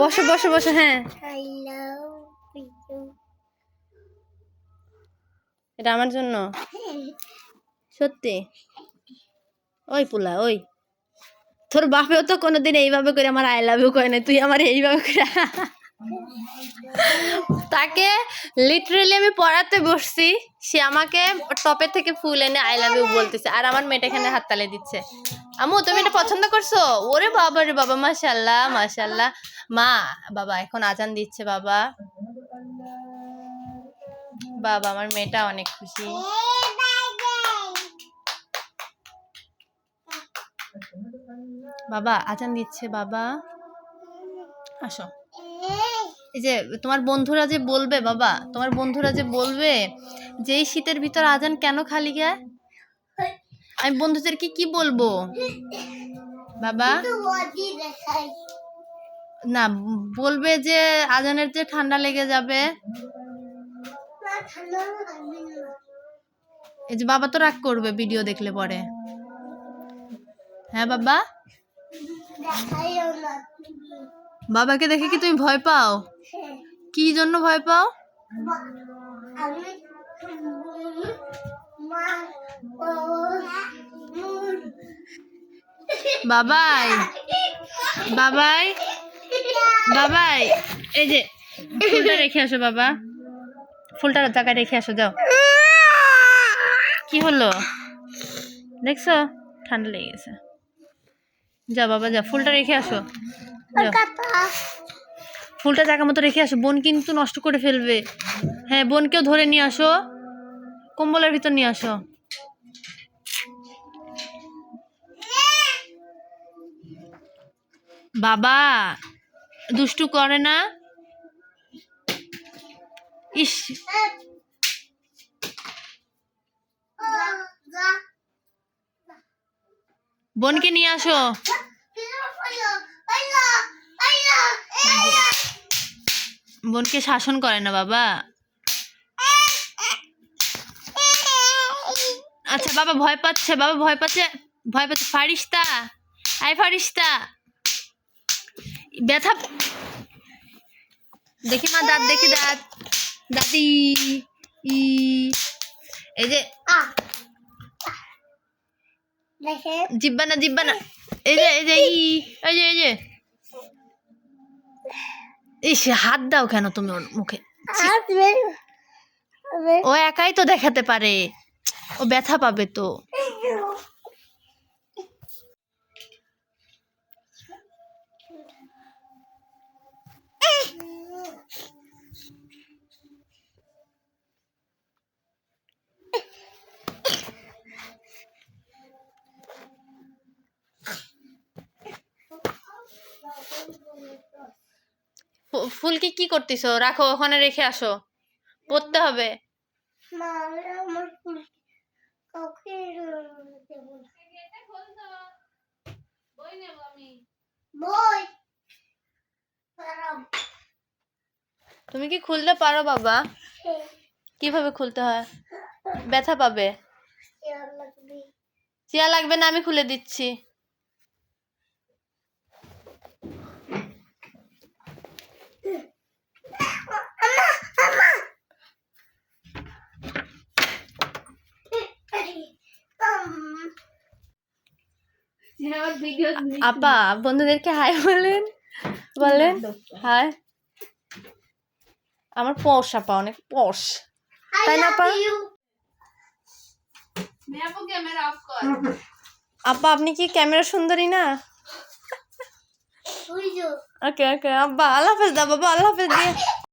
বসো বসো বসো। হ্যাঁ, এটা আমার জন্য সত্যি। ওই পুলা, ওই তোর বাপেও তো কোনোদিন এইভাবে করে আমার আই লাভ ইউ কয় না, তুই আমার এইভাবে করে। তাকে লিটারেলি আমি পড়াতে বসছি, সে আমাকে টপে থেকে ফুল এনে আই লাভ ইউ বলতেছে, আর আমার মেয়েটা এখানে হাততালি দিচ্ছে। আম্মু তুমি এটা পছন্দ করছো? ওরে বাবা রে বাবা, মাশাআল্লাহ মাশাআল্লাহ। মা বাবা এখন আজান দিচ্ছে। বাবা বাবা আমার মেয়েটা অনেক খুশি। বাবা আজান দিচ্ছে। বাবা আসো। এই যে তোমার বন্ধুরা যে বলবে, বাবা তোমার বন্ধুরা যে বলবে যে এই শীতের ভিতর আজান কেন খালি গায়, আমি বন্ধুদেরকে কি বলবো বাবা? না বলবে যে আজানের যে ঠান্ডা লেগে যাবে। এই যে বাবা তো রাগ করবে ভিডিও দেখলে পরে। হ্যাঁ বাবা, বাবাকে দেখে কি তুমি ভয় পাও? কি জন্য ভয় পাও? বাবাই বাবাই বাবাই, এই যে ফুলটা রেখে আসো বাবা, ফুলটা জায়গায় রেখে আসো, যাও। কি হলো দেখছো? ঠান্ডা লেগে গেছে। যাও বাবা যাও, ফুলটা রেখে আসো, যাও। ফুলটা জায়গা মতো রেখে আসো, বোন কিন্তু নষ্ট করে ফেলবে। হ্যাঁ বোনকেও ধরে নিয়ে আসো, কম্বলের ভিতর নিয়ে আসো। বাবা দুষ্টু করে না। ইস, বোনকে নিয়ে আসো। বোনকে শাসন করে না বাবা। আচ্ছা বাবা ভয় পাচ্ছে, বাবা ভয় পাচ্ছে, ভয় পাচ্ছে। ফারিস্তা, আই ফারিস্তা, ব্যথা দেখি মা, দাঁত দেখি, দাঁত, দাদি ই, এই যে জিব্বা না, জিব্বা না, এই যে এই যে এই যে এই যে, ইস হাত দাও কেন তুমি ওর মুখে? ও একাই তো দেখাতে পারে, ও ব্যথা পাবে তো। ফুলকে কি করতেছো? রাখো ওখানে, রেখে আসো, পড়তে হবে। তুমি কি খুলতে পারো বাবা? কিভাবে খুলতে হয়? ব্যথা পাবে। চেয়ার লাগবে না, আমি খুলে দিচ্ছি। আপা বন্ধুদেরকে হাই বলেন, বলেন হাই। আমার পশ আপা, অনেক পশ, তাই না আপা? আপা আপনি কি ক্যামেরা সুন্দরী না? ওকে ওকে আব্বা, আল্লাহ হাফেজ দা বাবা, আল্লাহ হাফেজ দিয়ে।